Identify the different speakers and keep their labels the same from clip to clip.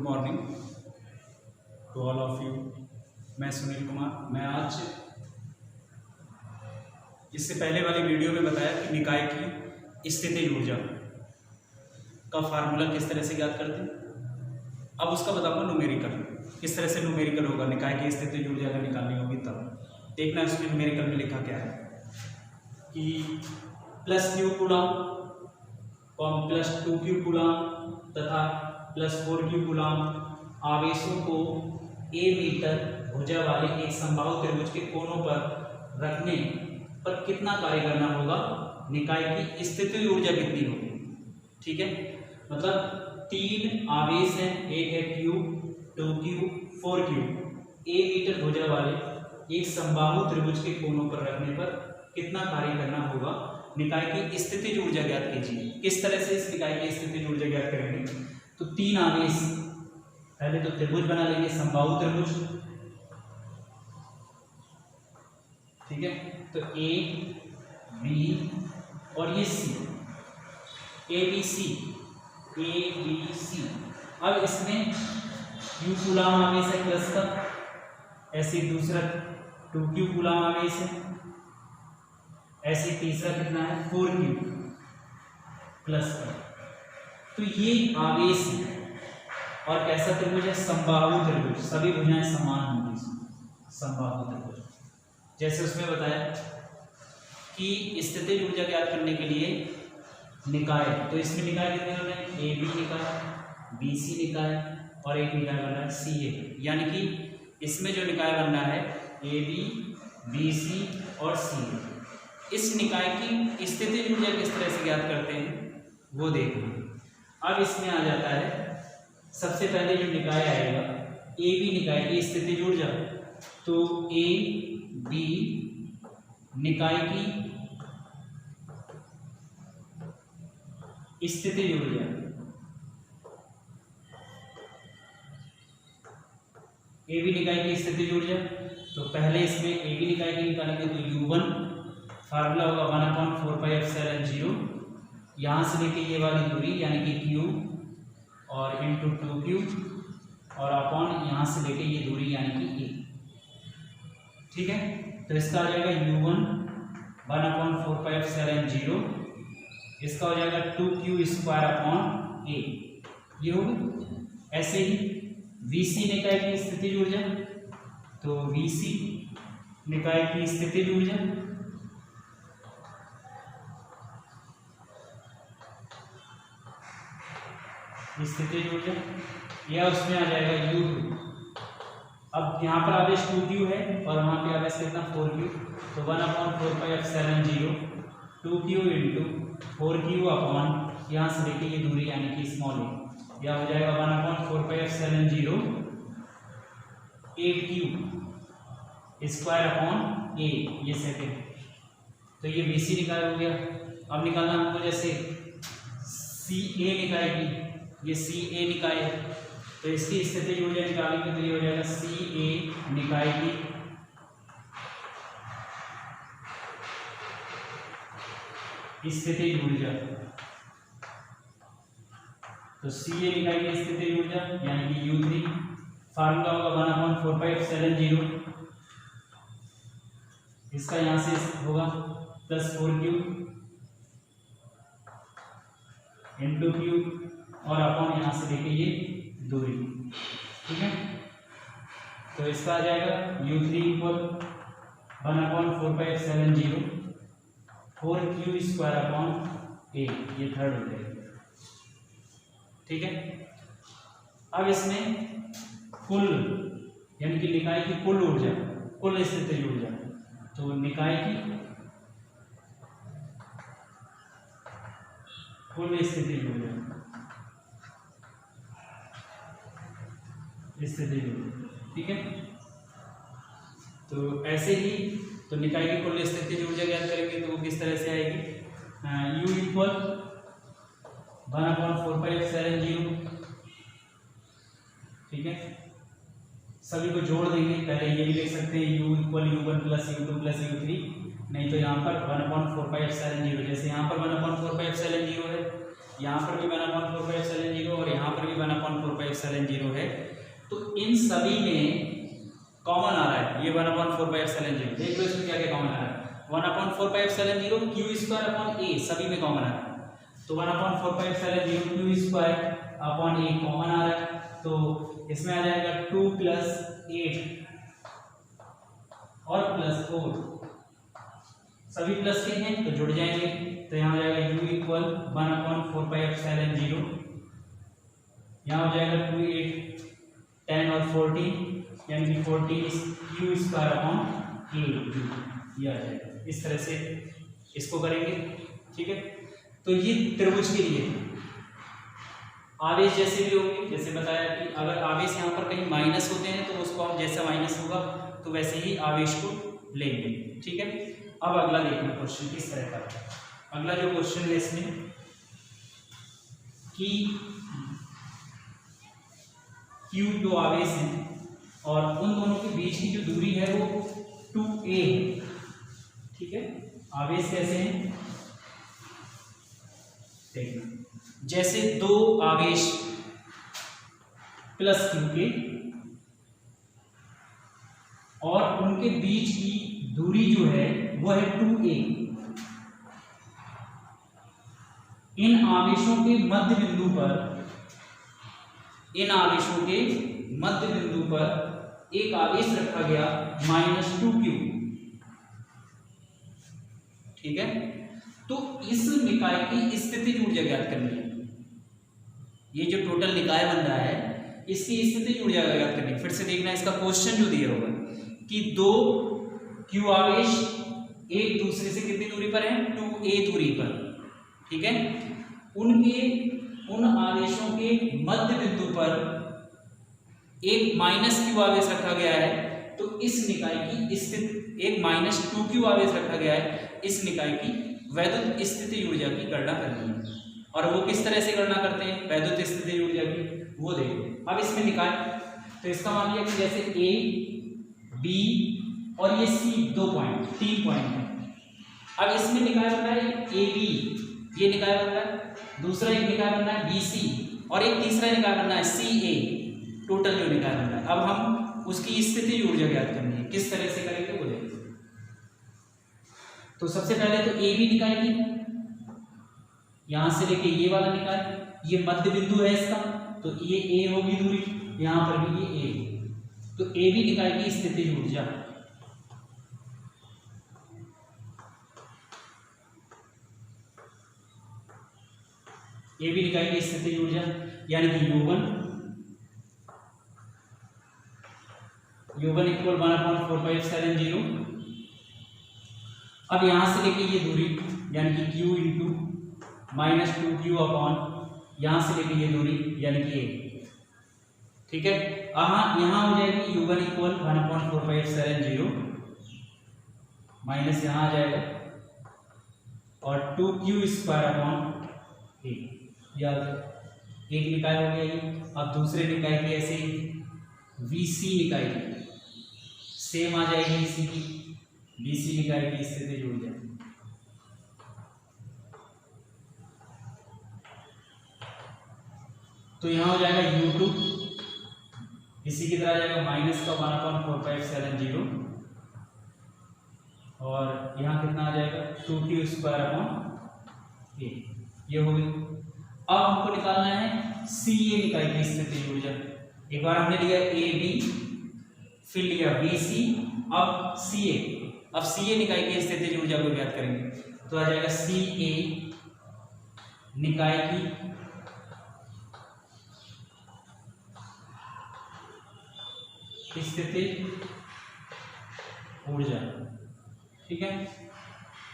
Speaker 1: Morning to all of you. मैं सुनील कुमार। मैं आज इससे पहले वाली वीडियो में बताया कि निकाय की स्थितिज ऊर्जा का फार्मूला किस तरह से ज्ञात करते हैं। अब उसका बताऊंगा न्यूमेरिकल, किस तरह से न्यूमेरिकल होगा। निकाय की स्थितिज ऊर्जा अगर निकालनी होगी तब देखना उसमें न्यूमेरिकल में लिखा क्या है कि +q कूलम, +2q कूलम तथा +4q कूलम आवेशों को a मीटर भुजा वाले एक समबाहु त्रिभुज के कोनों पर रखने पर कितना कार्य करना होगा, निकाय की स्थितिज ऊर्जा कितनी होगी। ठीक है, मतलब 3 आवेश हैं, एक है q, 2q, 4q, a metre भुजा वाले एक समबाहु त्रिभुज के कोनों पर रखने पर कितना कार्य करना होगा, निकाय की स्थितिज ऊर्जा ज्ञात कीजिए। किस तरह से इस निकाय की स्थितिज ऊर्जा ज्ञात करेंगे, तो 3 आवेश, पहले तो त्रिभुज बना लेंगे, समबाहु त्रिभुज। ठीक है, तो ए बी और ये सी, ए बी सी। अब इसमें q कूलम आवेश है प्लस का, ऐसे दूसरा 2q कूलम आवेश है, ऐसे तीसरा कितना है 4q प्लस का। तो ये आवेश है और कैसा त्रिभुज है, समबाहु त्रिभुज। सभी भुजाएं समान होंगी, समबाहु त्रिभुज। जैसे उसमें बताया कि स्थितिज ऊर्जा ज्ञात करने के लिए निकाय, तो इसमें निकाय कितने बन रहे हैं, ए बी निकाय, बी सी निकाय और एक निकाय बन रहा है सी ए। यानी कि इसमें जो निकाय बन रहा है ए बी सी और सी ए। इस निकाय की स्थितिज ऊर्जा किस तरह से ज्ञात करते हैं वो देखना। अब इसमें आ जाता है सबसे पहले जो निकाय आएगा ए बी निकाय की स्थितिज ऊर्जा, तो ए बी निकाय की स्थितिज ऊर्जा, ए बी निकाय की स्थितिज ऊर्जा, तो पहले इसमें ए बी निकाय की निकालेंगे तो U1 फार्मूला होगा 1/4πε0, यहाँ से लेके ये वाली दूरी यानी कि Q और इंटू 2Q और अपॉन यहाँ से लेके ये दूरी यानी कि A। ठीक है, तो इसका आ जाएगा U1 1/4πε0, इसका हो जाएगा 2Q² अपॉन A, ये होगा। ऐसे ही VC निकाय की स्थितिज ऊर्जा, तो VC निकाय की स्थितिज ऊर्जा या उसमें आ जाएगा U2। अब यहाँ पर आवेश 2Q है और वहाँ पे आवेश कितना 4Q, तो 1/4πε0 2Q इंटू 4Q अपॉन यहाँ से लेके ये दूरी यानी कि स्मॉल ए, या हो जाएगा 1/4πε0 8Q² अपॉन ए, ये सेकेंड। तो ये VC निकाय हो गया। अब निकालना हमको जैसे CA निकाय की, ये CA निकाय है, तो इसकी स्थितिज ऊर्जा निकालेंगे तो ये हो जाएगा CA निकाय की स्थितिज ऊर्जा, तो CA निकाय की स्थितिज ऊर्जा यानी कि U3 फार्मूला होगा 1/4πε0, इसका यहाँ से होगा +4Q इंटू Q और अपॉन यहाँ से लेके ये दूरी। ठीक है, तो इसका आ जाएगा U3 = 1/4πε0 4Q² अपॉन A, ये थर्ड हो जाएगा। ठीक है, अब इसमें कुल यानी कि निकाय की कुल ऊर्जा, कुल स्थितिज ऊर्जा, तो निकाय की कुल स्थितिज ऊर्जा, ठीक है। तो ऐसे ही तो निकाय की कुल स्थितिज ऊर्जा ज्ञात करेंगे तो वो किस तरह से आएगी, U = 1/4πε0। ठीक है, सभी को जोड़ देंगे, पहले ये भी लिख सकते हैं U = U1 + U2 + U3, नहीं तो यहाँ पर 1/4πε0, जैसे यहाँ पर 1/4πε0 है यहाँ पर भी 1/4πε0 और यहाँ पर भी 1/4πε0 है। तो इन सभी में कॉमन आ रहा है ये 1/4πε0। देख लो इसमें क्या क्या कॉमन आ रहा है। 1/4πε0 q² सभी में कॉमन आ रहा है। तो 1/4πε0 q² कॉमन आ रहा है। तो इसमें आ जाएगा 2 + 8 और +4 सभी प्लस के हैं तो जुड़ जाएंगे। तो यहाँ हो जाएगा u = 1/4πε0। यहाँ हो जाएगा 2 8 10 और 14 यानी कि 14 q²/a ये आ जाएगा। इस तरह से इसको करेंगे। ठीक है, तो ये त्रिभुज के लिए आवेश जैसे भी होंगे, जैसे बताया कि अगर आवेश यहाँ पर कहीं माइनस होते हैं तो उसको हम जैसा माइनस होगा तो वैसे ही आवेश को लेंगे। ठीक है, अब अगला देखना क्वेश्चन किस तरह का है। अगला जो क्वेश्चन है इसमें कि Q दो आवेश हैं और उन दोनों के बीच की जो दूरी है वो 2a है। ठीक है, आवेश कैसे हैं देखना, जैसे दो आवेश प्लस q के और उनके बीच की दूरी जो है वो है 2a। इन आवेशों के मध्य बिंदु पर एक आवेश रखा गया -2q। ठीक है, तो इस निकाय की स्थितिज ऊर्जा ज्ञात करनी है। ये जो टोटल निकाय बन रहा है इसकी स्थितिज ऊर्जा ज्ञात करनी है। फिर से देखना इसका क्वेश्चन जो दिया होगा कि दो q आवेश एक दूसरे से कितनी दूरी पर है 2a दूरी पर। ठीक है, उन आवेशों के मध्य बिंदु पर एक -q आवेश रखा गया है। तो इस निकाय की स्थिति एक -2q आवेश रखा गया है। इस निकाय की वैद्युत स्थिति ऊर्जा की गणना करनी है। और वो किस तरह से गणना करते हैं वैद्युत स्थिति ऊर्जा की, वो देखो। अब इसमें निकाय तो इसका मान लिया कि जैसे a b और ये c 3 पॉइंट है। अब इसमें निकाय बन रहा है ए बी, ये निकाय बन रहा है, दूसरा एक निकाय बन रहा है बी सी और एक तीसरा निकाय बन रहा है सी ए। टोटल जो निकाय बन रहा है, अब हम उसकी स्थिति ऊर्जा ज्ञात करनी है। किस तरह से करेंगे वो देखिए। तो सबसे पहले तो ए बी निकाय की, यहां से लेके ये वाला निकाय, ये मध्य बिंदु है इसका, तो ये ए होगी दूरी, यहां पर भी ये ए। तो ए बी निकाय की स्थिति ऊर्जा ए बी निकाय की स्थिति ऊर्जा यानी कि U1 = 1/4πε0। अब यहां से लेके ये दूरी यानी कि q × -2q यहां से लेके ये दूरी यानी कि a। ठीक है, यहां हो जाएगी U1 = 1/4πε0 माइनस यहां आ जाएगा और 2q² याद एक निकाय हो गया ये। अब दूसरे निकाय की ऐसे VC निकाय सेम आ जाएगी इसी की, BC निकाय की स्थिति जुड़ जाए। तो यहाँ हो जाएगा U2 इसी की तरह आ जाएगा -1/4πε0 और यहाँ कितना आ जाएगा 2q²/a। ये हो गई। अब हमको निकालना है CA निकाय की स्थिति ऊर्जा। एक बार हमने लिया AB, फिर लिया BC, अब CA। अब CA निकाय की स्थिति ऊर्जा को ज्ञात करेंगे। तो आ जाएगा CA निकाय की स्थिति ऊर्जा। ठीक है,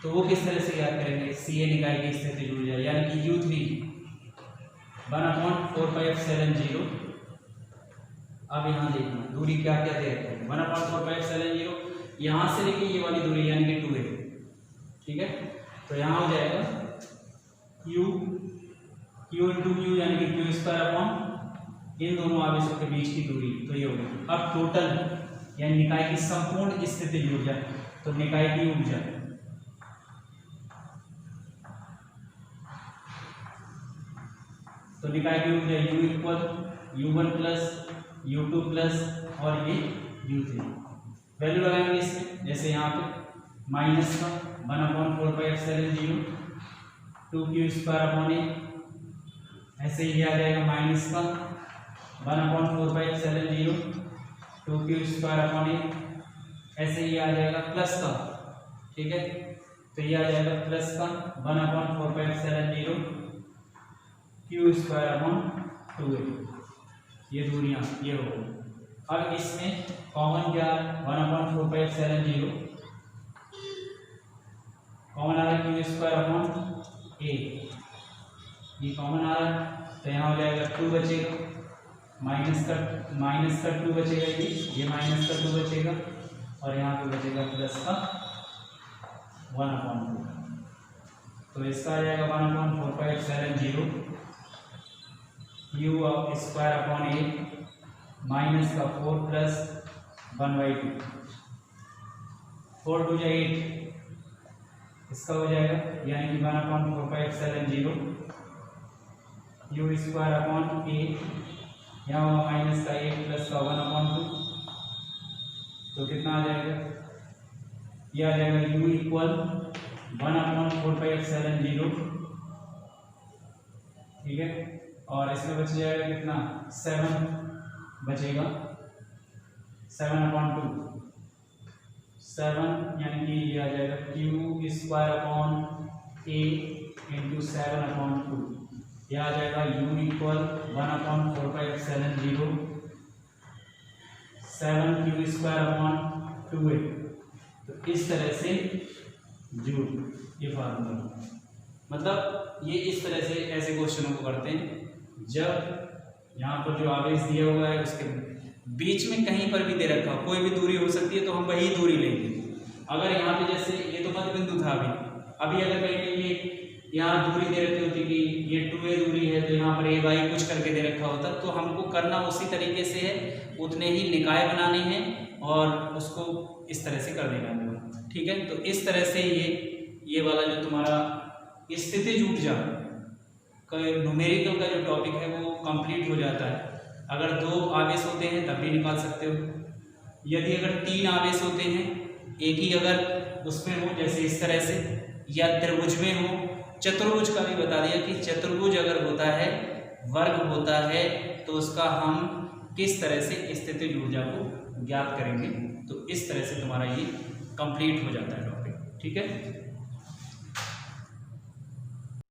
Speaker 1: तो वो किस तरह से ज्ञात करेंगे CA निकाय की स्थिति ऊर्जा यानी कि U3 1/4πε0। अब यहाँ देखना दूरी क्या क्या दे रखा है 1/4πε0, यहाँ से लेके ये वाली दूरी यानी कि 2a। ठीक है, तो यहाँ हो जाएगा q × q यानी कि q² इन दोनों आवेशों के बीच की दूरी, तो ये होगी। अब टोटल यानी निकाय की संपूर्ण स्थिति ऊर्जा, तो निकाय की ऊर्जा तो निकाय की ऊर्जा U equal U1 plus U2 plus और ये U3। वैल्यू लगाएंगे इसमें, जैसे यहाँ पे माइनस का 1/4πε0 2q²/a, ऐसे ही आ जाएगा माइनस का 1/4πε0 2q²/a, ऐसे ही आ जाएगा प्लस का, ठीक है, तो ये आ जाएगा प्लस का 1/4πε0 q²/2a, ये दूरियां ये हो। अब इसमें कॉमन क्या 1/4πε0 कॉमन आ रहा है q²/a, ये कॉमन आ रहा है, तो यहाँ हो जाएगा 2 बचेगा, माइनस का 2 बचेगा, ये माइनस का 2 बचेगा और यहाँ पे बचेगा प्लस का 1/2, तो इसका आ जाएगा 1/4πε0 u²/a माइनस का 4 प्लस 1/2, 4 2 8, इसका हो जाएगा यानी कि 1/4πε0 u²/a, यहाँ होगा माइनस का 8 प्लस का 1/2, तो कितना आ जाएगा, ये आ जाएगा u इक्वल 1/4πε0, ठीक है, और इसमें बच जाएगा कितना 7 बचेगा, 7/2, 7 यानी कि ये आ जाएगा q²/a इंटू 7/2, यह आ जाएगा u इक्वल 1/4πε0 7q²/2a। तो इस तरह से जूल ये फार्मूला, मतलब ये इस तरह से ऐसे क्वेश्चनों को करते हैं जब यहाँ पर जो आवेश दिया हुआ है उसके बीच में कहीं पर भी दे रखा हो, कोई भी दूरी हो सकती है, तो हम वही दूरी लेंगे। अगर यहाँ पे जैसे ये तो मध्य बिंदु था अभी अगर कहीं पे ये यहाँ दूरी दे रखी होती कि ये 2a दूरी है, तो यहाँ पर a कुछ करके दे रखा होता, तो हमको करना उसी तरीके से है, उतने ही निकाय बनाने हैं और उसको इस तरह से कर देना है, ठीक है। तो इस तरह से ये वाला जो तुम्हारा स्थितिज ऊर्जा का न्यूमेरिकल का जो टॉपिक है वो कंप्लीट हो जाता है। अगर 2 आवेश होते हैं तब भी निकाल सकते हो, यदि अगर 3 आवेश होते हैं, एक ही अगर उसमें हो जैसे इस तरह से, या त्रिभुज में हो, चतुर्भुज का भी बता दिया कि चतुर्भुज अगर होता है, वर्ग होता है, तो उसका हम किस तरह से स्थितिज ऊर्जा को ज्ञात करेंगे। तो इस तरह से तुम्हारा ये कंप्लीट हो जाता है टॉपिक, ठीक है।